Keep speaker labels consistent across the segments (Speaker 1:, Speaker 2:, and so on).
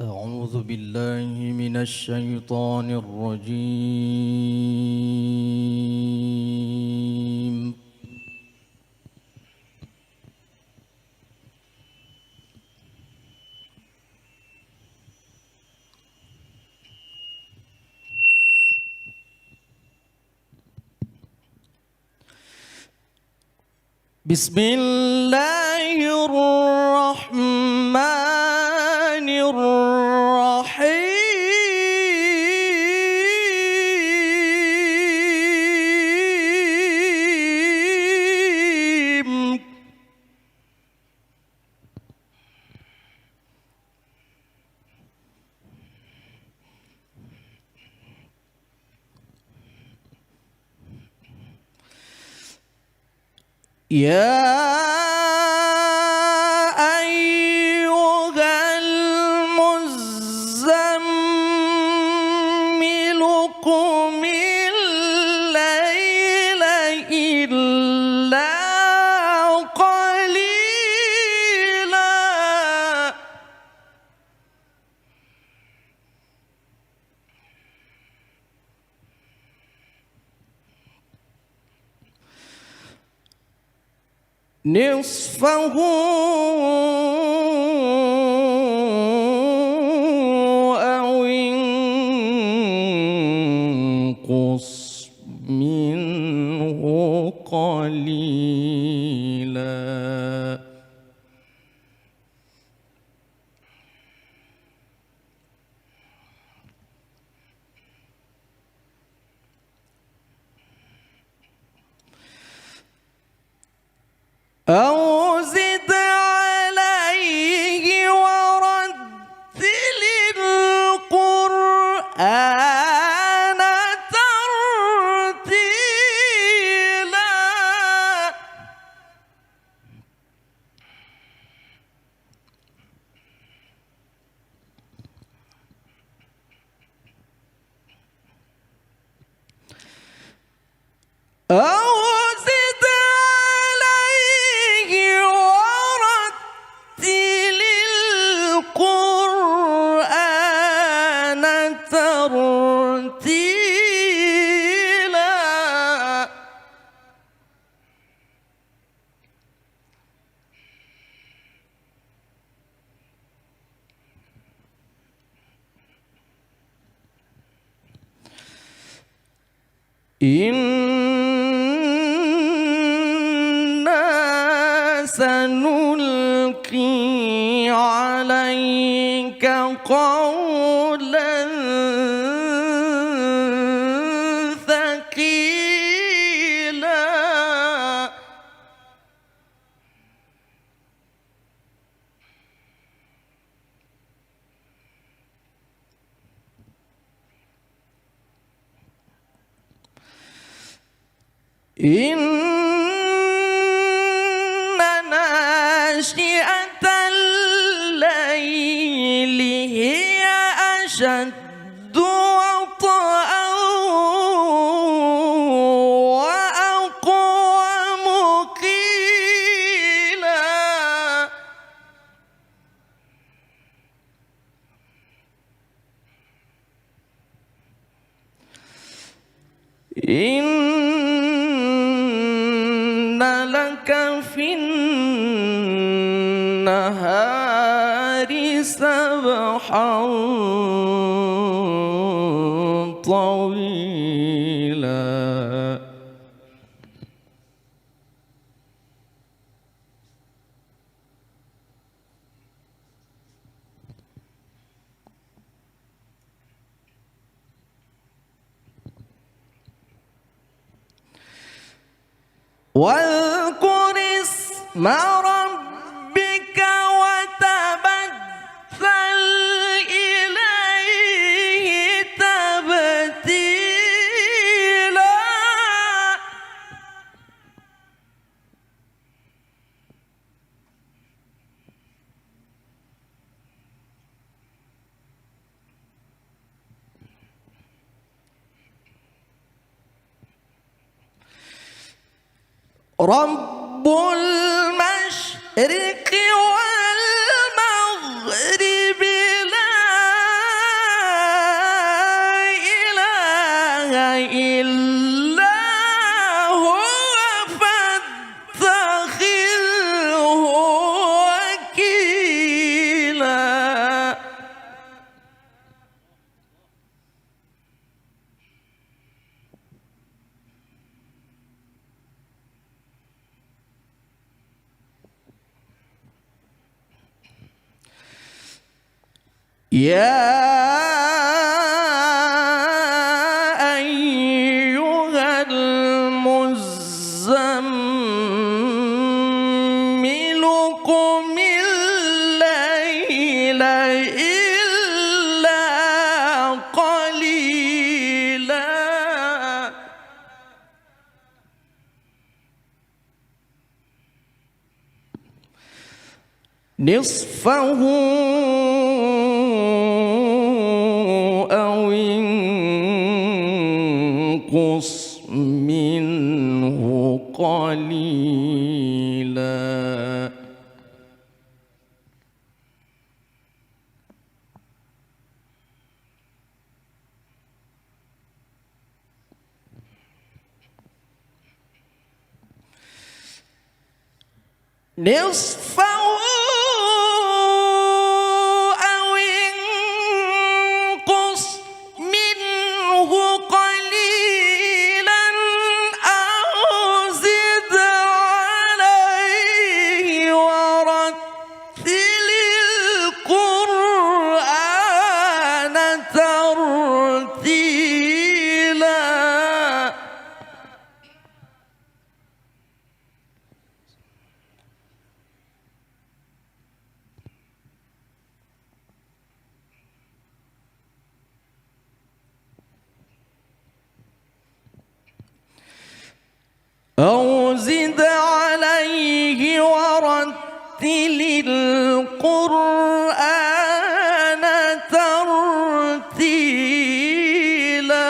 Speaker 1: أعوذ بالله من الشيطان الرجيم. بسم الله الرحمن الرحيم. يا أيها المزمل قم الليل إلا قليلا نصفه أو انقص منه قليلا. أو زد عليه ورتل القرآن ترتيلا. أو زد عليه ورتل القرآن ترتيلا. إنا سنلقي عليك قولا ثقيلا. إن ناشئة الليل هي أشد وطئا وأقوم قيلا. إن لك في النهار سبحا طويلا. واذكر اسم ربك وتبتل إليه تبتيلا. رب المشرق والمغرب لا يا أيها المزمل قم الليل إلا قليلا نصفه أو انقص منه قليلا نصفه أو زد عليه ورتل القرآن ترتيلا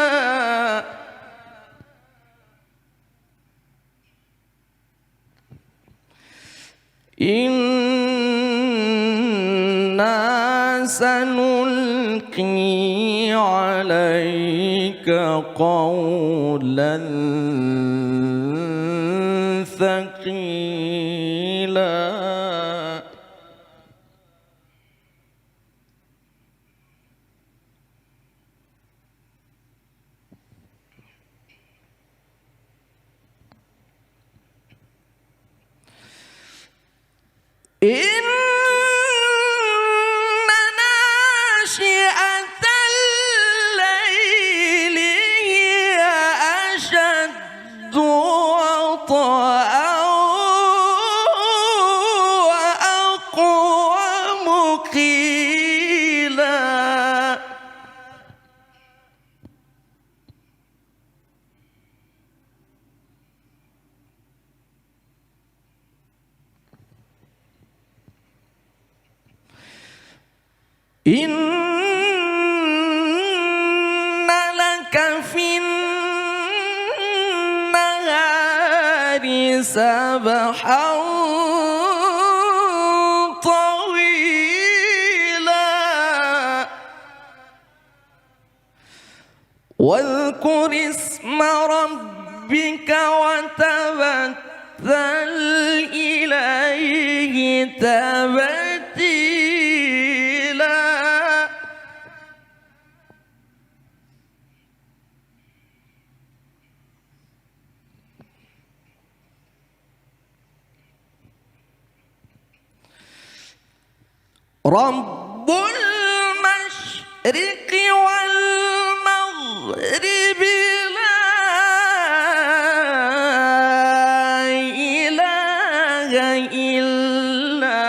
Speaker 1: إنا سنلقي عليك قولا ثقيلا إن ناشئة الليل هي أشد وطئا وأقوم قيلا إن لك في النهار سبحا طويلا واذكر اسم ربك وتبتل إليه تبتيلا رب المشرق والمغرب لا إله إلا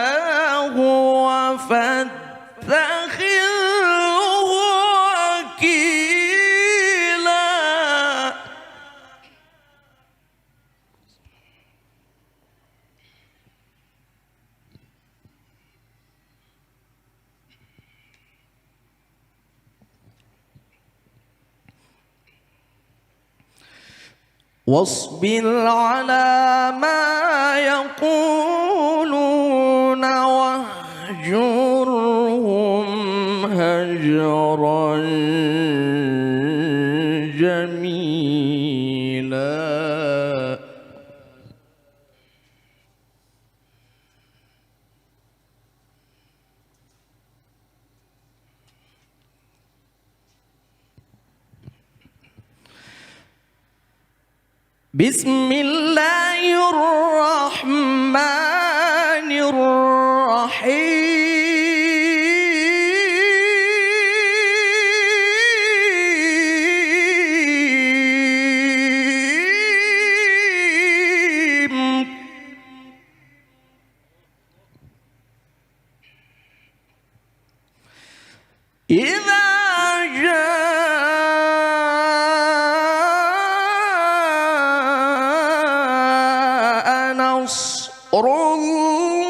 Speaker 1: هو فاتخذه وكيلا واصبر على ما يقولون واهجرهم هجرا جميلا بسم الله الرحمن الرحيم إذا جاء نصر الله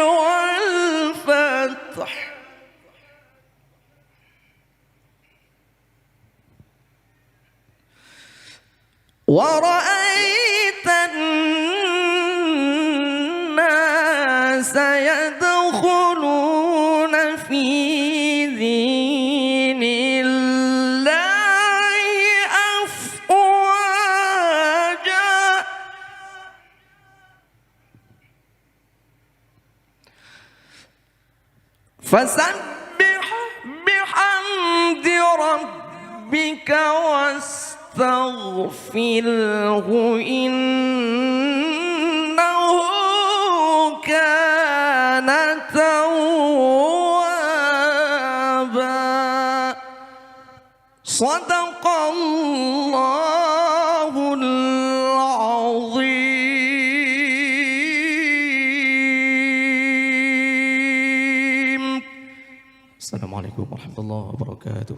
Speaker 1: والفتح ورأيت الناس يدخلون في دين الله أفواجا فسبح بحمد ربك واستغفره إنه كان توابا صدق الله العظيم. السلام عليكم ورحمة الله وبركاته.